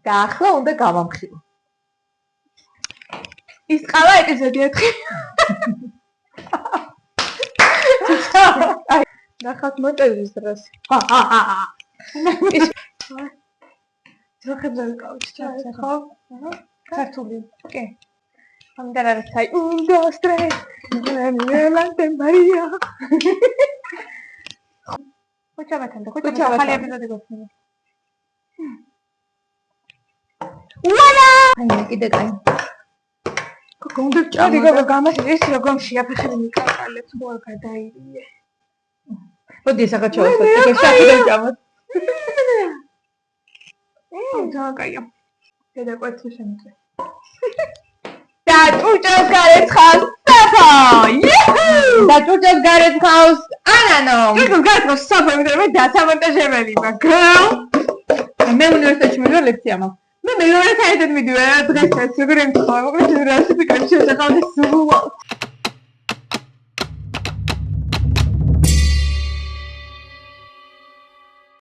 და ახლა უნდა გავამხილო. ის ყავა ეპიზოდი 4. ნახავთ მონტაჟის დროს. ის ძროხებზე ვიყავით ჩაცა ხო? ქართული. კი. ამიტომ არის აი უნდა სტრეს. ლანტე მარია. ხოჭაბათან და ხოჭაბათან ხალი ეპიზოდი გვაქვს. ვალა! აი კიდე კაი. გონდა ჭარი გოგო გამასის როგორ შეაფეხები მიკაკალებს ხო არ გადაირიე. მოდი ახლა ჩავასწრებ ეს შაკიდე ჭამოთ. ძალიან დედაკვეთს შემიწე. და ჭურჭელს გარეცხავს საფო. და ჭურჭელს გარეცხავს ანანო. ჭურჭელს გარეცხავს საფო, იმიტომ რომ დასამონტაჟებელი მაგრამ მე უნივერსიტეტში მივიდა ლექცია მაქვს. მე მეორე საერთოდ მიდივარ დღესაც როგორ ემთხვევა მოკლედ რასი ფიქრები შევეხავდი სულ